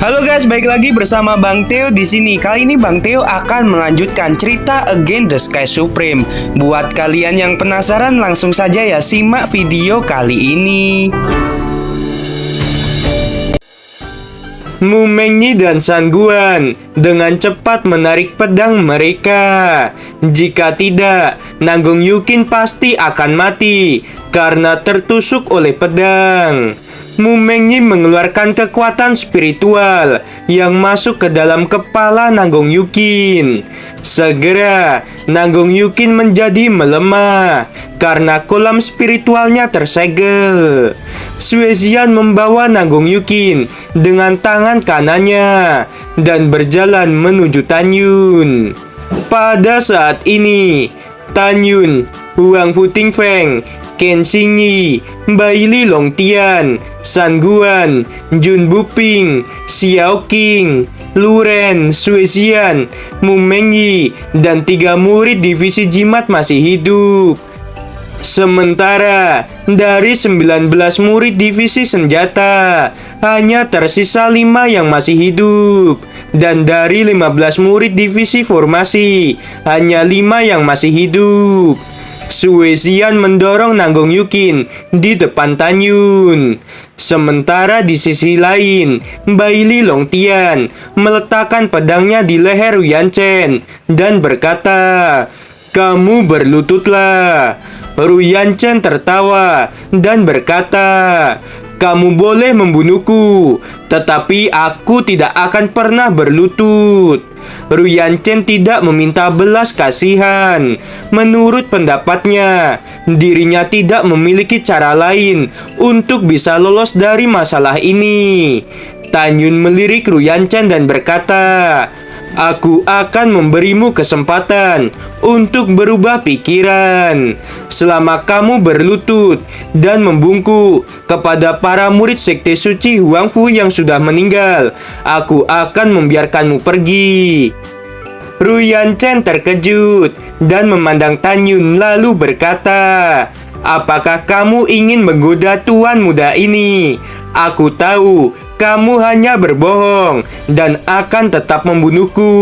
Halo guys, balik lagi bersama Bang Theo di sini. Kali ini Bang Theo akan melanjutkan cerita Against the Sky Supreme. Buat kalian yang penasaran, langsung saja ya simak video kali ini. Mu Mengyi dan San Guan dengan cepat menarik pedang mereka. Jika tidak, Nanggong Yukin pasti akan mati karena tertusuk oleh pedang. Mu Mengyi mengeluarkan kekuatan spiritual yang masuk ke dalam kepala Nanggong Yukin. Segera, Nanggong Yukin menjadi melemah karena kolam spiritualnya tersegel. Suezian membawa Nanggong Yukin dengan tangan kanannya dan berjalan menuju Tanyun. Pada saat ini, Tanyun, Huang Futingfeng, Ken Xingyi, Bai Li Longtian, San Guan, Jun Buping, Xiao Qing, Luren, Suezian, Mu Mengyi, dan 3 murid divisi jimat masih hidup. Sementara dari 19 murid divisi senjata, hanya tersisa 5 yang masih hidup. Dan dari 15 murid divisi formasi, hanya 5 yang masih hidup. Suezian mendorong Nanggong Yukin di depan Tanyun. Sementara di sisi lain, Bai Li Longtian meletakkan pedangnya di leher Ruyanchen dan berkata, "Kamu berlututlah." Ruyanchen tertawa dan berkata, "Kamu boleh membunuhku, tetapi aku tidak akan pernah berlutut." Ruyanchen tidak meminta belas kasihan. Menurut pendapatnya, dirinya tidak memiliki cara lain untuk bisa lolos dari masalah ini. Tanyun melirik Ruyanchen dan berkata, "Aku akan memberimu kesempatan untuk berubah pikiran. Selama kamu berlutut dan membungkuk kepada para murid sekte suci Huangfu yang sudah meninggal, aku akan membiarkanmu pergi." Ruyanchen terkejut dan memandang Tanyun lalu berkata, "Apakah kamu ingin menggoda tuan muda ini? Aku tahu kamu hanya berbohong dan akan tetap membunuhku."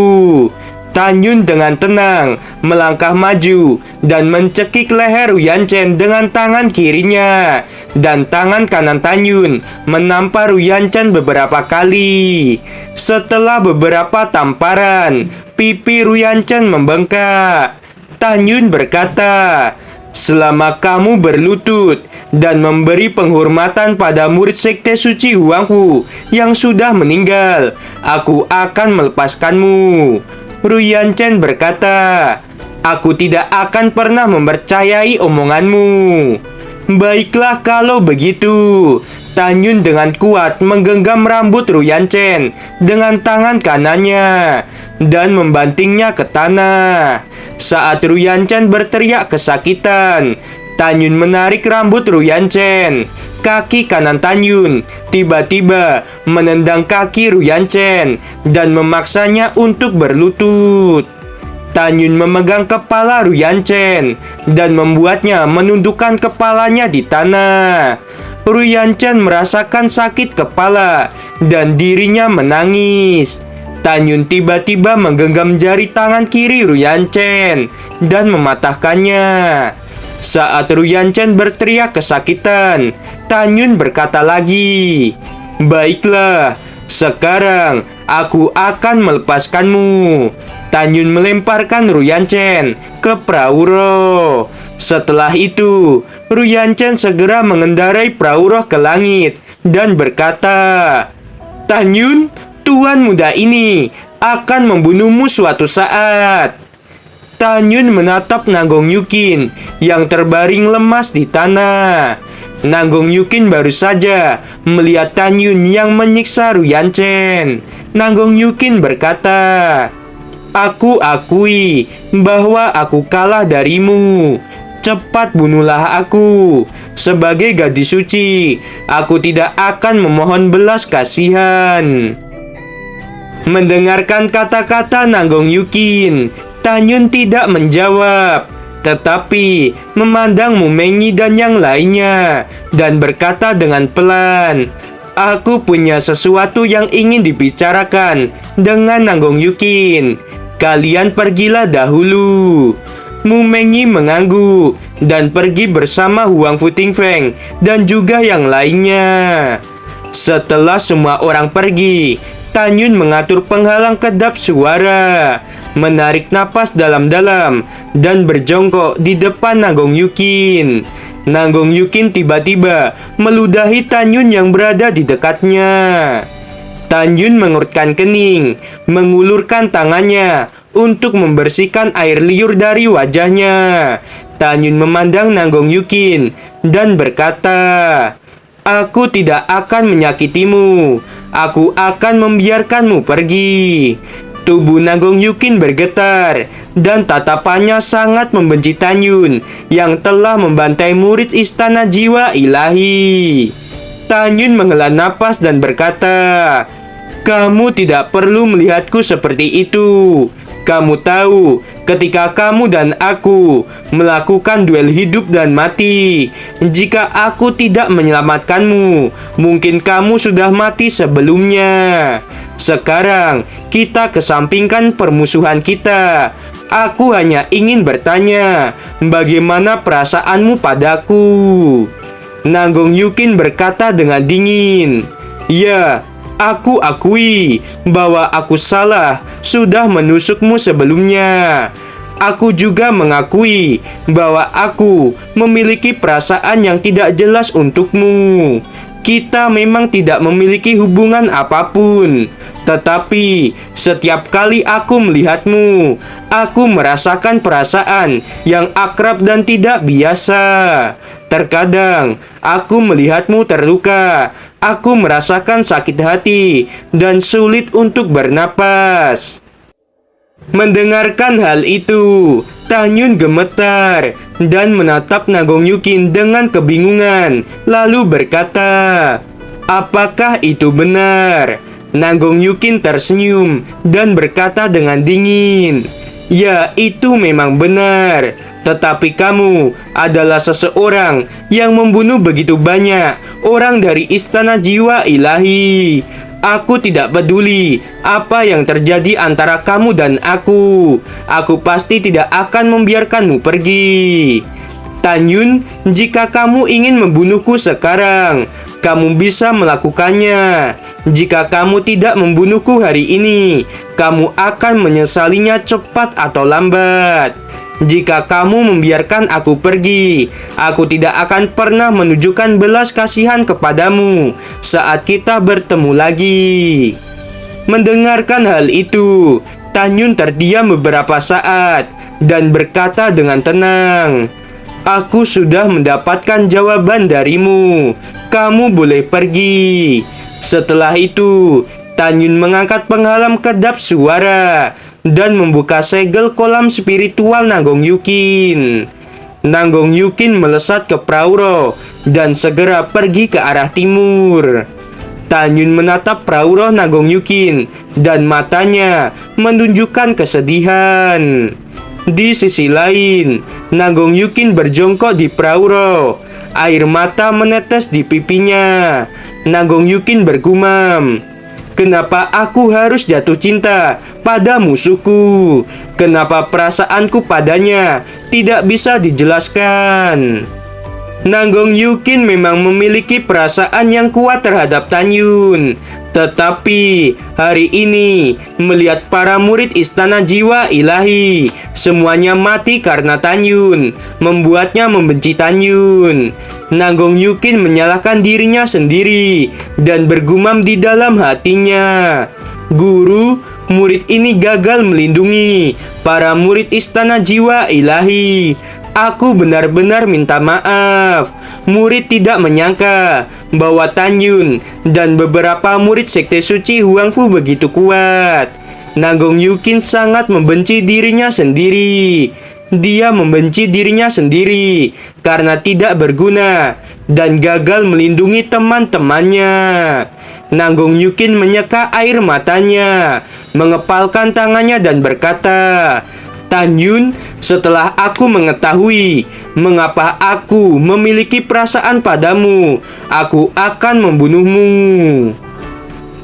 Tanyun dengan tenang melangkah maju dan mencekik leher Ruyanchen dengan tangan kirinya. Dan tangan kanan Tanyun menampar Ruyanchen beberapa kali. Setelah beberapa tamparan, pipi Ruyanchen membengkak. Tanyun berkata, "Selama kamu berlutut dan memberi penghormatan pada murid sekte suci Huangfu yang sudah meninggal, aku akan melepaskanmu." Ruyanchen berkata, "Aku tidak akan pernah mempercayai omonganmu." "Baiklah kalau begitu." Tanyun dengan kuat menggenggam rambut Ruyanchen dengan tangan kanannya dan membantingnya ke tanah. Saat Ruyanchen berteriak kesakitan, Tanyun menarik rambut Ruyanchen. Kaki kanan Tanyun tiba-tiba menendang kaki Ruyanchen dan memaksanya untuk berlutut. Tanyun memegang kepala Ruyanchen dan membuatnya menundukkan kepalanya di tanah. Ruyanchen merasakan sakit kepala dan dirinya menangis. Tanyun tiba-tiba menggenggam jari tangan kiri Ruyanchen dan mematahkannya. Saat Ruyanchen berteriak kesakitan, Tanyun berkata lagi, "Baiklah, sekarang aku akan melepaskanmu." Tanyun melemparkan Ruyanchen ke perahu roh. Setelah itu, Ruyanchen segera mengendarai perahu roh ke langit dan berkata, "Tanyun, tuan muda ini akan membunuhmu suatu saat." Tanyun menatap Nanggong Yukin yang terbaring lemas di tanah. Nanggong Yukin baru saja melihat Tanyun yang menyiksa Ruyanchen. Nanggong Yukin berkata, "Aku akui bahwa aku kalah darimu. Cepat bunuhlah aku. Sebagai gadis suci, aku tidak akan memohon belas kasihan." Mendengarkan kata-kata Nanggong Yukin, Tanyun tidak menjawab, tetapi memandang Mu Mengyi dan yang lainnya dan berkata dengan pelan, Aku punya sesuatu yang ingin dibicarakan dengan Nanggong Yukin. Kalian pergilah dahulu. Mu Mengyi mengangguk dan pergi bersama Huang Futingfeng dan juga yang lainnya. Setelah semua orang pergi, Tan Yun mengatur penghalang kedap suara, menarik napas dalam-dalam, dan berjongkok di depan Nanggong Yukin. Nanggong Yukin tiba-tiba meludahi Tan Yun yang berada di dekatnya. Tan Yun mengerutkan kening, mengulurkan tangannya untuk membersihkan air liur dari wajahnya. Tan Yun memandang Nanggong Yukin dan berkata, "Aku tidak akan menyakitimu. Aku akan membiarkanmu pergi." Tubuh Nanggong Yukin bergetar dan tatapannya sangat membenci Tan Yun yang telah membantai murid Istana Jiwa Ilahi. Tan Yun menghela napas dan berkata, "Kamu tidak perlu melihatku seperti itu. Kamu tahu, ketika kamu dan aku melakukan duel hidup dan mati, jika aku tidak menyelamatkanmu, mungkin kamu sudah mati sebelumnya. Sekarang, kita kesampingkan permusuhan kita. Aku hanya ingin bertanya, bagaimana perasaanmu padaku?" Nanggong Yukin berkata dengan dingin, "Ya, aku akui bahwa aku salah sudah menusukmu sebelumnya. Aku juga mengakui bahwa aku memiliki perasaan yang tidak jelas untukmu. Kita memang tidak memiliki hubungan apapun. Tetapi setiap kali aku melihatmu, aku merasakan perasaan yang akrab dan tidak biasa. Terkadang aku melihatmu terluka. Aku merasakan sakit hati dan sulit untuk bernapas." Mendengarkan hal itu, Tan Yun gemetar dan menatap Nanggong Yukin dengan kebingungan, lalu berkata, "Apakah itu benar?" Nanggong Yukin tersenyum dan berkata dengan dingin, "Ya, itu memang benar. Tetapi kamu adalah seseorang yang membunuh begitu banyak orang dari Istana Jiwa Ilahi. Aku tidak peduli apa yang terjadi antara kamu dan aku. Aku pasti tidak akan membiarkanmu pergi. Tan Yun, jika kamu ingin membunuhku sekarang, kamu bisa melakukannya. Jika kamu tidak membunuhku hari ini, kamu akan menyesalinya cepat atau lambat. Jika kamu membiarkan aku pergi, aku tidak akan pernah menunjukkan belas kasihan kepadamu saat kita bertemu lagi." Mendengarkan hal itu, Tan Yun terdiam beberapa saat dan berkata dengan tenang, "Aku sudah mendapatkan jawaban darimu. Kamu boleh pergi." Setelah itu, Tan Yun mengangkat penghalang kedap suara dan membuka segel kolam spiritual Nanggong Yukin. Nanggong Yukin melesat ke perahu dan segera pergi ke arah timur. Tan Yun menatap perahu Nanggong Yukin dan matanya menunjukkan kesedihan. Di sisi lain, Nanggong Yukin berjongkok di perahu. Air mata menetes di pipinya. Nanggong Yukin bergumam, "Kenapa aku harus jatuh cinta pada musuhku? Kenapa perasaanku padanya tidak bisa dijelaskan?" Nanggong Yukin memang memiliki perasaan yang kuat terhadap Tan Yun. Tetapi hari ini, melihat para murid Istana Jiwa Ilahi semuanya mati karena Tan Yun, membuatnya membenci Tan Yun. Nanggong Yukin menyalahkan dirinya sendiri dan bergumam di dalam hatinya, "Guru, murid ini gagal melindungi para murid Istana Jiwa Ilahi. Aku benar-benar minta maaf." Murid tidak menyangka bahwa Tan Yun dan beberapa murid Sekte Suci Huangfu begitu kuat. Nanggong Yukin sangat membenci dirinya sendiri. Dia membenci dirinya sendiri karena tidak berguna dan gagal melindungi teman-temannya. Nanggong Yukin menyeka air matanya, mengepalkan tangannya dan berkata, Tan Yun, setelah aku mengetahui mengapa aku memiliki perasaan padamu, aku akan membunuhmu.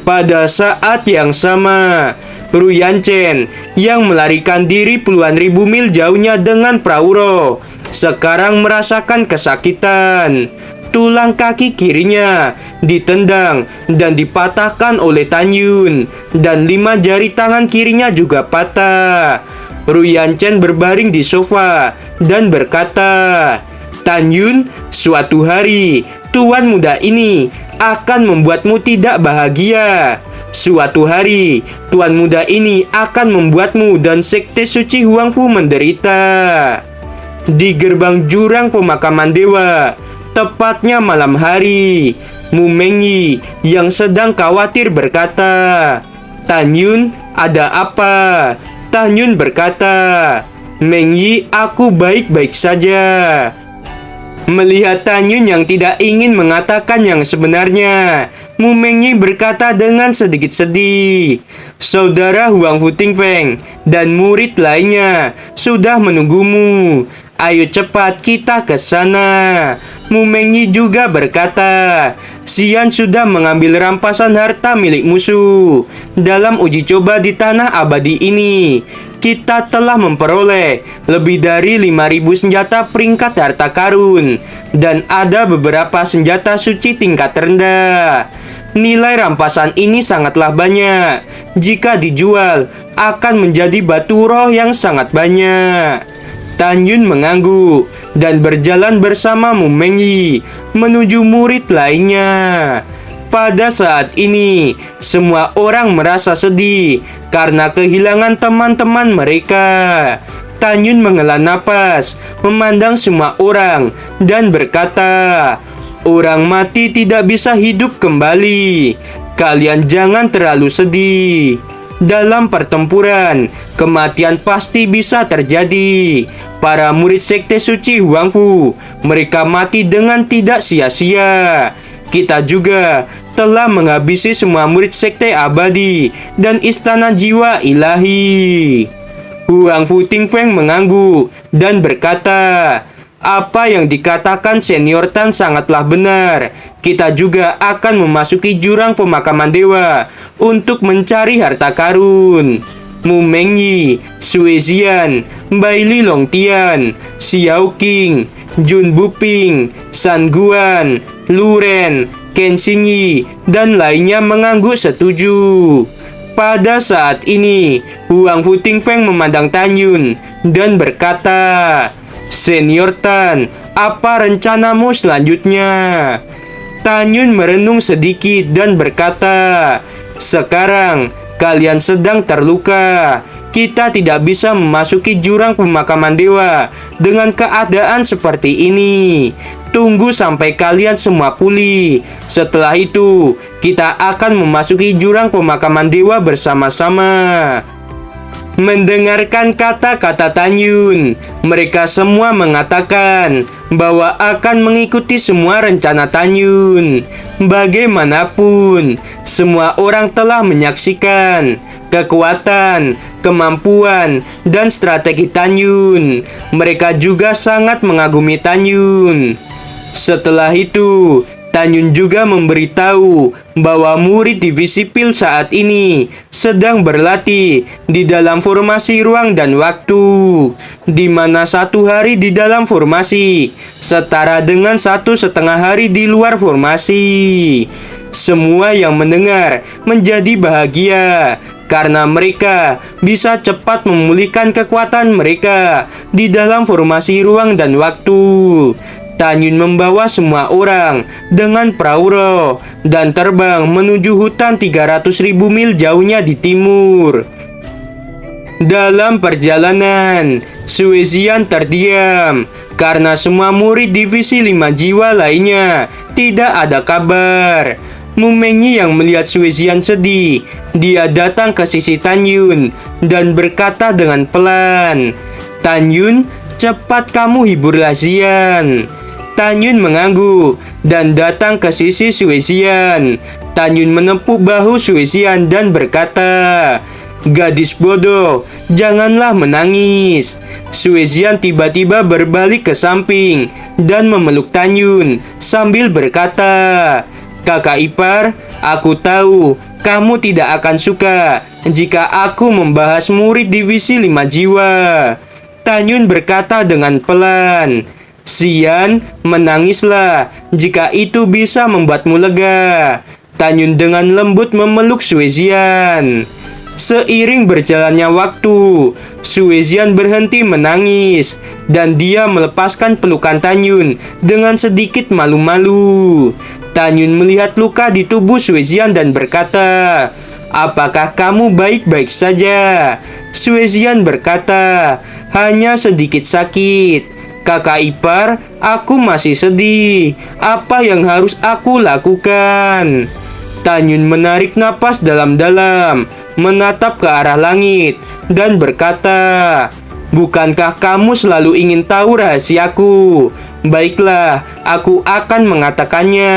Pada saat yang sama, Ruyan Chen yang melarikan diri puluhan ribu mil jauhnya dengan perahu sekarang merasakan kesakitan. Tulang kaki kirinya ditendang dan dipatahkan oleh Tan Yun, dan 5 jari tangan kirinya juga patah. Ruyan Chen berbaring di sofa dan berkata, "Tan Yun, suatu hari tuan muda ini akan membuatmu tidak bahagia. Suatu hari tuan muda ini akan membuatmu dan sekte suci Huangfu menderita." Di gerbang jurang pemakaman dewa, tepatnya malam hari, Mu Mengyi yang sedang khawatir berkata, "Tan Yun, ada apa?" Tan Yun berkata, "Mengyi, aku baik-baik saja." Melihat Tan Yun yang tidak ingin mengatakan yang sebenarnya, Mu Mengyi berkata dengan sedikit sedih, "Saudara Huangfu Tingfeng dan murid lainnya sudah menunggumu. Ayo cepat kita ke sana." Mu Mengyi juga berkata, "Xian sudah mengambil rampasan harta milik musuh. Dalam uji coba di tanah abadi ini, kita telah memperoleh lebih dari 5.000 senjata peringkat harta karun, dan ada beberapa senjata suci tingkat rendah. Nilai rampasan ini sangatlah banyak. Jika dijual, akan menjadi batu roh yang sangat banyak." Tan Yun mengangguk dan berjalan bersama Mu Mengyi menuju murid lainnya. Pada saat ini, semua orang merasa sedih karena kehilangan teman-teman mereka. Tan Yun menghela napas, memandang semua orang, dan berkata, "Orang mati tidak bisa hidup kembali. Kalian jangan terlalu sedih. Dalam pertempuran, kematian pasti bisa terjadi. Para murid sekte suci Huangfu, mereka mati dengan tidak sia-sia. Kita juga telah menghabisi semua murid sekte abadi dan istana jiwa ilahi." Huangfu Tingfeng mengangguk dan berkata, "Apa yang dikatakan Senior Tan sangatlah benar. Kita juga akan memasuki jurang pemakaman dewa untuk mencari harta karun." Mu Mengyi, Sui Zian, Bai Li Longtian, Xiao Qing, Jun Buping, San Guan, Lu Ren, Ken Xinyi, dan lainnya mengangguk setuju. Pada saat ini, Huangfu Tingfeng memandang Tan Yun dan berkata, "Senior Tan, apa rencanamu selanjutnya?" Tan Yun merenung sedikit dan berkata, "Sekarang kalian sedang terluka. Kita tidak bisa memasuki jurang pemakaman dewa dengan keadaan seperti ini. Tunggu sampai kalian semua pulih. Setelah itu, kita akan memasuki jurang pemakaman dewa bersama-sama." Mendengarkan kata-kata Tan Yun, mereka semua mengatakan bahwa akan mengikuti semua rencana Tan Yun. Bagaimanapun, semua orang telah menyaksikan kekuatan, kemampuan, dan strategi Tan Yun. Mereka juga sangat mengagumi Tan Yun. Setelah itu, Tan Yun juga memberitahu bahwa murid divisi pil saat ini sedang berlatih di dalam formasi ruang dan waktu, di mana 1 hari di dalam formasi setara dengan 1,5 hari di luar formasi. Semua yang mendengar menjadi bahagia karena mereka bisa cepat memulihkan kekuatan mereka di dalam formasi ruang dan waktu. Tan Yun membawa semua orang dengan perahu roh dan terbang menuju hutan 300.000 mil jauhnya di timur. Dalam perjalanan, Sui Zian terdiam karena semua murid divisi 5 jiwa lainnya tidak ada kabar. Mu Mengyi yang melihat Sui Zian sedih, dia datang ke sisi Tan Yun dan berkata dengan pelan, "Tan Yun, cepat kamu hiburlah Zian." Tan Yun mengangguk dan datang ke sisi Sui Zian. Tan Yun menepuk bahu Sui Zian dan berkata, Gadis bodoh, janganlah menangis. Suezian tiba-tiba berbalik ke samping dan memeluk Tanyun sambil berkata, "Kakak ipar, aku tahu kamu tidak akan suka jika aku membahas murid divisi 5 jiwa." Tanyun berkata dengan pelan, "Sian, menangislah jika itu bisa membuatmu lega." Tanyun dengan lembut memeluk Suezian. Seiring berjalannya waktu, Suezian berhenti menangis dan dia melepaskan pelukan Tanyun dengan sedikit malu-malu. Tanyun melihat luka di tubuh Suezian dan berkata, "Apakah kamu baik-baik saja?" Suezian berkata, "Hanya sedikit sakit. Kakak ipar, aku masih sedih. Apa yang harus aku lakukan?" Tanyun menarik napas dalam-dalam, menatap ke arah langit, dan berkata, "Bukankah kamu selalu ingin tahu rahasiaku? Baiklah, aku akan mengatakannya."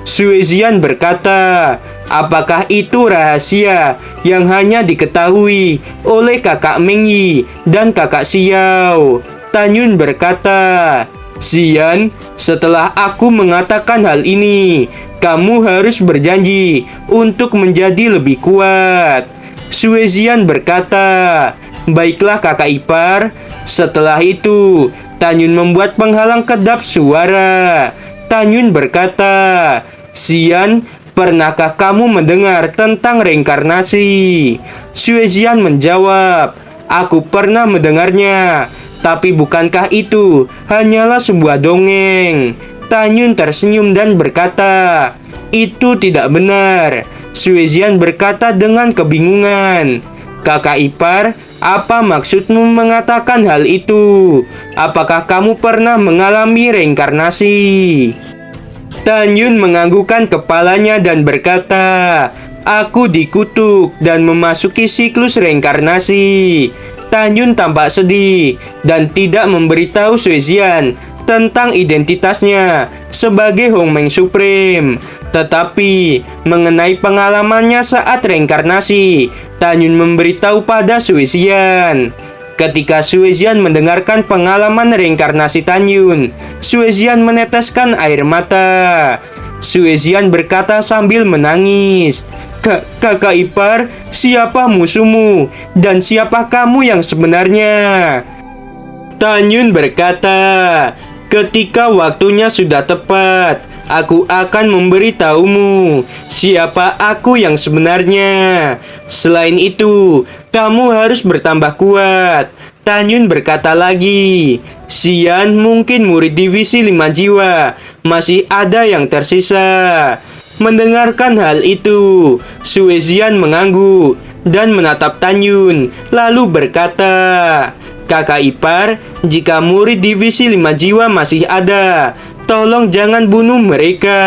Suezian berkata, "Apakah itu rahasia yang hanya diketahui oleh kakak Mengyi dan kakak Xiao?" Tanyun berkata, "Xian, setelah aku mengatakan hal ini, kamu harus berjanji untuk menjadi lebih kuat." Suezian berkata, "Baiklah kakak ipar." Setelah itu, Tanyun membuat penghalang kedap suara. Tanyun berkata, "Xian, pernahkah kamu mendengar tentang reinkarnasi?" Suezian menjawab, "Aku pernah mendengarnya. Tapi bukankah itu hanyalah sebuah dongeng?" Tanyun tersenyum dan berkata, "Itu tidak benar." Suezian berkata dengan kebingungan, "Kakak ipar, apa maksudmu mengatakan hal itu? Apakah kamu pernah mengalami reinkarnasi?" Tanyun menganggukkan kepalanya dan berkata, "Aku dikutuk dan memasuki siklus reinkarnasi." Tanyun tampak sedih dan tidak memberitahu Suezian tentang identitasnya sebagai Hongmeng Supreme. Tetapi mengenai pengalamannya saat reinkarnasi, Tanyun memberitahu pada Suezian. Ketika Suezian mendengarkan pengalaman reinkarnasi Tanyun, Suezian meneteskan air mata. Suezian berkata sambil menangis, Kakak ipar, siapa musuhmu? Dan siapa kamu yang sebenarnya?" Tanyun berkata, "Ketika waktunya sudah tepat, aku akan memberitahumu siapa aku yang sebenarnya. Selain itu, kamu harus bertambah kuat." Tanyun berkata lagi, "Xian, mungkin murid divisi 5 jiwa masih ada yang tersisa." Mendengarkan hal itu, Suezian mengangguk dan menatap Tanyun, lalu berkata, "Kakak ipar, jika murid divisi 5 jiwa masih ada, tolong jangan bunuh mereka."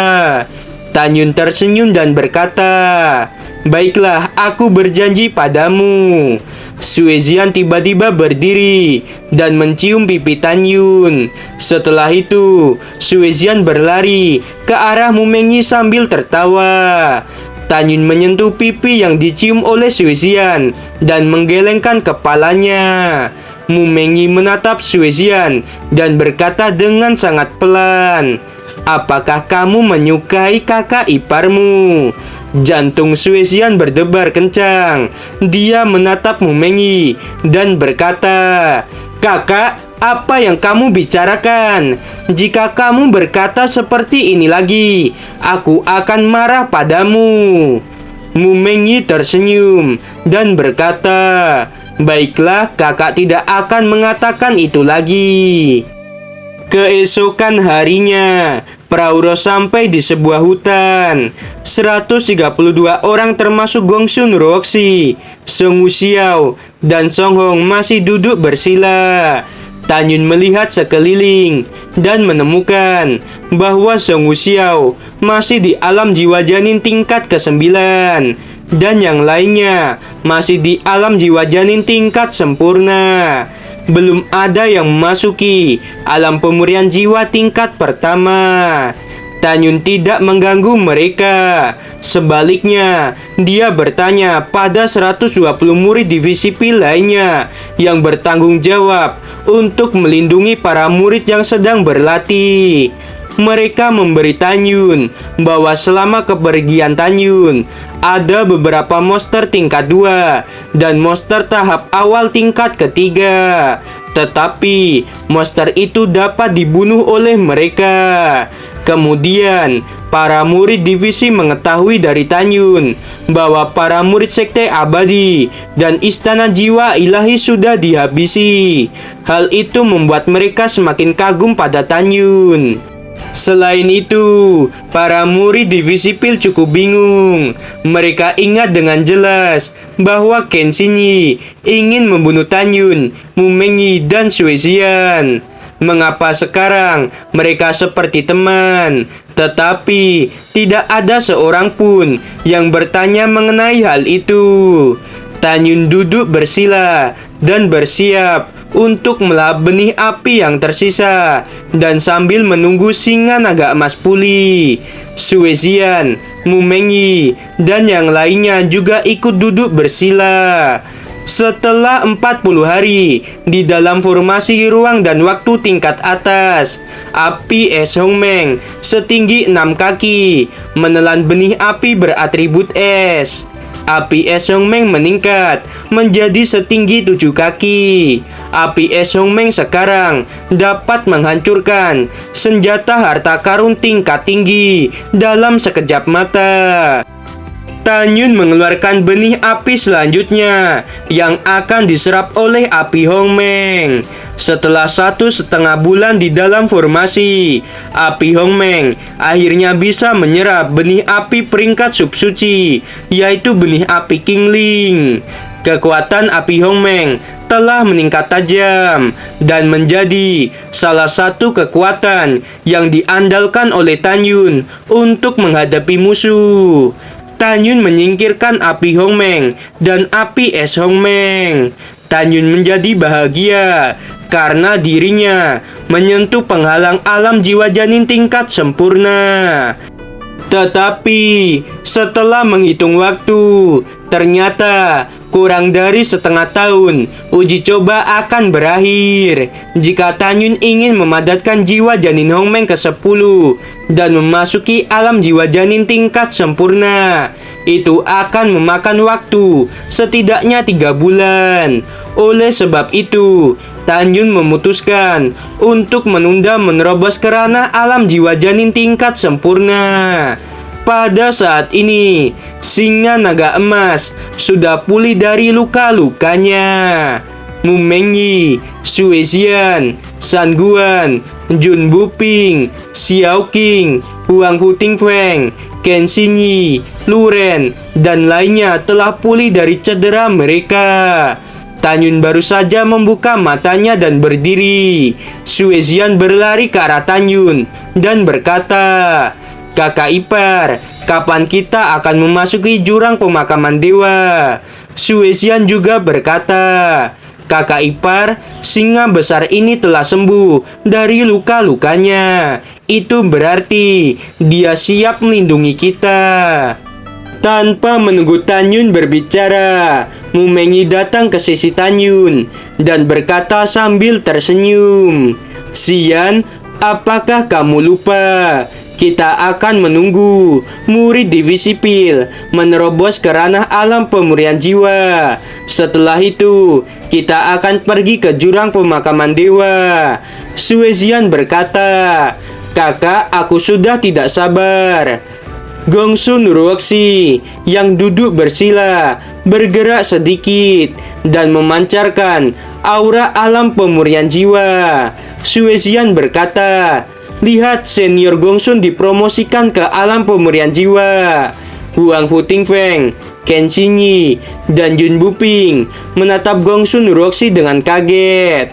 Tanyun tersenyum dan berkata, "Baiklah, aku berjanji padamu." Suezian tiba-tiba berdiri dan mencium pipi Tanyun. Setelah itu, Suezian berlari ke arah Mumengyi sambil tertawa. Tanyun menyentuh pipi yang dicium oleh Suezian dan menggelengkan kepalanya. Mumengyi menatap Suezian dan berkata dengan sangat pelan, "Apakah kamu menyukai kakak iparmu?" Jantung Suezian berdebar kencang. Dia menatap Mumengyi dan berkata, "Kakak, apa yang kamu bicarakan? Jika kamu berkata seperti ini lagi, aku akan marah padamu." Mumengyi tersenyum dan berkata, "Baiklah, kakak tidak akan mengatakan itu lagi." Keesokan harinya, Prauro sampai di sebuah hutan. 132 orang termasuk Gongsun Roxy, Song Wuxiao, dan Song Hong masih duduk bersila. Tanyun melihat sekeliling dan menemukan bahwa Song Wuxiao masih di alam jiwa janin tingkat ke-9 dan yang lainnya masih di alam jiwa janin tingkat sempurna. Belum ada yang memasuki alam pemurian jiwa tingkat pertama. Tanyun tidak mengganggu mereka. Sebaliknya, dia bertanya pada 120 murid divisi P lainnya yang bertanggung jawab untuk melindungi para murid yang sedang berlatih. Mereka memberi Tanyun bahwa selama kepergian Tanyun, ada beberapa monster tingkat 2 dan monster tahap awal tingkat ketiga. Tetapi monster itu dapat dibunuh oleh mereka. Kemudian, para murid divisi mengetahui dari Tanyun bahwa para murid sekte abadi dan istana jiwa ilahi sudah dihabisi. Hal itu membuat mereka semakin kagum pada Tanyun. Selain itu, para murid divisi Pil cukup bingung. Mereka ingat dengan jelas bahwa Ken Shinyi ingin membunuh Tanyun, Mumengi, dan Suezian. Mengapa sekarang mereka seperti teman, tetapi tidak ada seorang pun yang bertanya mengenai hal itu? Tanyun duduk bersila dan bersiap untuk melahap benih api yang tersisa, dan sambil menunggu singa naga emas pulih. Suezian, Mumengi, dan yang lainnya juga ikut duduk bersila. Setelah 40 hari di dalam formasi ruang dan waktu tingkat atas, api es Hongmeng setinggi 6 kaki menelan benih api beratribut es. Api es Hongmeng meningkat menjadi setinggi 7 kaki. Api es Hongmeng sekarang dapat menghancurkan senjata harta karun tingkat tinggi dalam sekejap mata. Tanyun mengeluarkan benih api selanjutnya yang akan diserap oleh api Hongmeng. Setelah 1,5 bulan di dalam formasi, api Hongmeng akhirnya bisa menyerap benih api peringkat subsuci, yaitu benih api Qingling. Kekuatan api Hongmeng telah meningkat tajam dan menjadi salah satu kekuatan yang diandalkan oleh Tanyun untuk menghadapi musuh. Tanyun menyingkirkan api Hongmeng dan api es Hongmeng. Tanyun menjadi bahagia karena dirinya menyentuh penghalang alam jiwa janin tingkat sempurna. Tetapi setelah menghitung waktu, ternyata kurang dari setengah tahun uji coba akan berakhir. Jika Tanyun ingin memadatkan jiwa janin Hongmeng ke-10 dan memasuki alam jiwa janin tingkat sempurna, itu akan memakan waktu setidaknya 3 bulan. Oleh sebab itu, Tanyun memutuskan untuk menunda menerobos ke ranah alam jiwa janin tingkat sempurna. Pada saat ini, singa naga emas sudah pulih dari luka-lukanya. Mumengi, Suezian, San Guan, Jun Buping, Xiao Qing, Huang Hutingfeng, Ken Shinyi, Luren, dan lainnya telah pulih dari cedera mereka. Tanyun baru saja membuka matanya dan berdiri. Suezian berlari ke arah Tanyun dan berkata, "Kakak ipar, kapan kita akan memasuki jurang pemakaman dewa?" Suezian juga berkata, "Kakak ipar, singa besar ini telah sembuh dari luka-lukanya. Itu berarti dia siap melindungi kita." Tanpa menunggu Tanyun berbicara, Mumengi datang ke sisi Tanyun dan berkata sambil tersenyum, "Xian, apakah kamu lupa? Kita akan menunggu murid divisi Pil menerobos ke ranah alam pemurnian jiwa. Setelah itu, kita akan pergi ke jurang pemakaman dewa." Suezian berkata, "Kakak, aku sudah tidak sabar." Gongsun Nuruoksi yang duduk bersila bergerak sedikit dan memancarkan aura alam pemurnian jiwa. Suezian berkata, "Lihat, senior Gongsun dipromosikan ke alam pemurnian jiwa." Huang Hutingfeng, Ken Shinyi, dan Jun Buping menatap Gongsun Nuruoksi dengan kaget.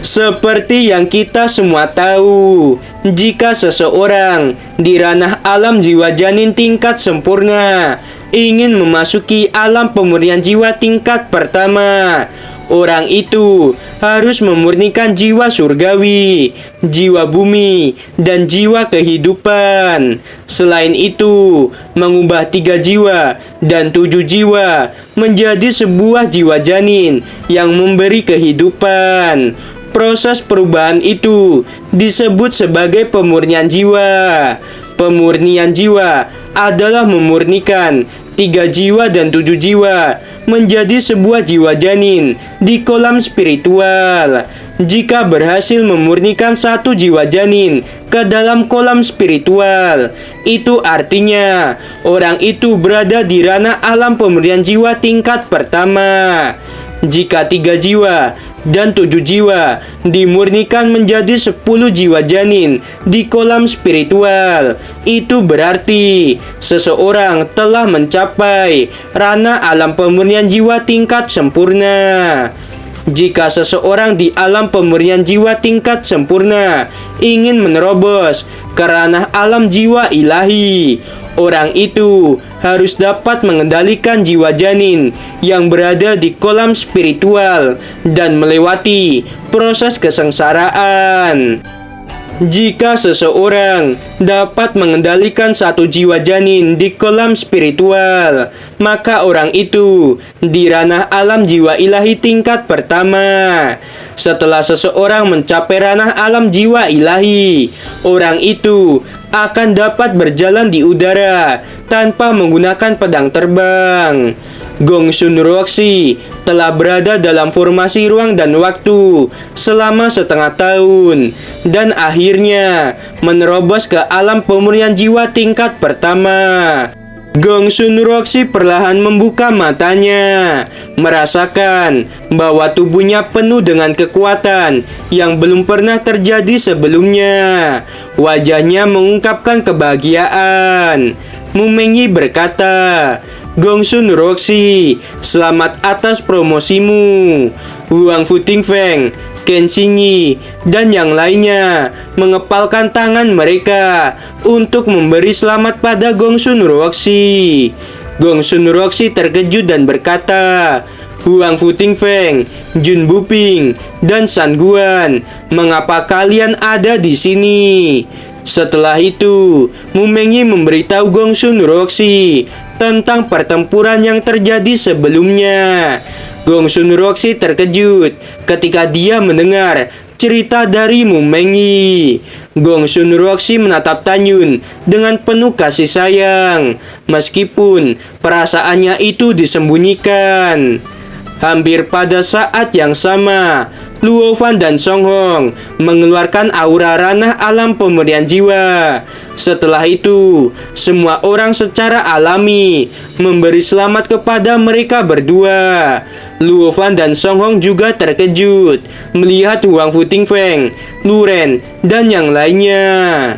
Seperti yang kita semua tahu, jika seseorang di ranah alam jiwa janin tingkat sempurna ingin memasuki alam pemurnian jiwa tingkat pertama, orang itu harus memurnikan jiwa surgawi, jiwa bumi, dan jiwa kehidupan. Selain itu, mengubah 3 jiwa dan 7 jiwa menjadi sebuah jiwa janin yang memberi kehidupan. Proses perubahan itu disebut sebagai pemurnian jiwa. Pemurnian jiwa adalah memurnikan 3 jiwa dan 7 jiwa menjadi sebuah jiwa janin di kolam spiritual. Jika berhasil memurnikan 1 jiwa janin ke dalam kolam spiritual, itu artinya orang itu berada di ranah alam pemurnian jiwa tingkat pertama. Jika 3 jiwa dan 7 jiwa dimurnikan menjadi 10 jiwa janin di kolam spiritual, itu berarti seseorang telah mencapai ranah alam pemurnian jiwa tingkat sempurna. Jika seseorang di alam pemurnian jiwa tingkat sempurna ingin menerobos ke ranah alam jiwa ilahi, orang itu harus dapat mengendalikan jiwa janin yang berada di kolam spiritual dan melewati proses kesengsaraan. Jika seseorang dapat mengendalikan 1 jiwa janin di kolam spiritual, maka orang itu di ranah alam jiwa ilahi tingkat pertama. Setelah seseorang mencapai ranah alam jiwa ilahi, orang itu akan dapat berjalan di udara tanpa menggunakan pedang terbang. Gongsun Roxy telah berada dalam formasi ruang dan waktu selama setengah tahun dan akhirnya menerobos ke alam pemurnian jiwa tingkat pertama. Gongsun Roxy perlahan membuka matanya, merasakan bahwa tubuhnya penuh dengan kekuatan yang belum pernah terjadi sebelumnya. Wajahnya mengungkapkan kebahagiaan. Mumengyi berkata, "Gongsun Roxy, selamat atas promosimu." Huang Futingfeng, Ken Xingyi, dan yang lainnya mengepalkan tangan mereka untuk memberi selamat pada Gongsun Roxy. Gongsun Roxy terkejut dan berkata, "Huang Futingfeng, Jun Buping, dan San Guan, mengapa kalian ada di sini?" Setelah itu, Mumengyi memberitahu Gongsun Roxy tentang pertempuran yang terjadi sebelumnya. Gongsun Roxy terkejut ketika dia mendengar cerita dari Mumengyi. Gongsun Roxy menatap Tanyun dengan penuh kasih sayang, meskipun perasaannya itu disembunyikan. Hampir pada saat yang sama, Luo Fan dan Song Hong mengeluarkan aura ranah alam pemurnian jiwa. Setelah itu, semua orang secara alami memberi selamat kepada mereka berdua. Luo Fan dan Song Hong juga terkejut melihat Huang Futingfeng, Lu Ren, dan yang lainnya.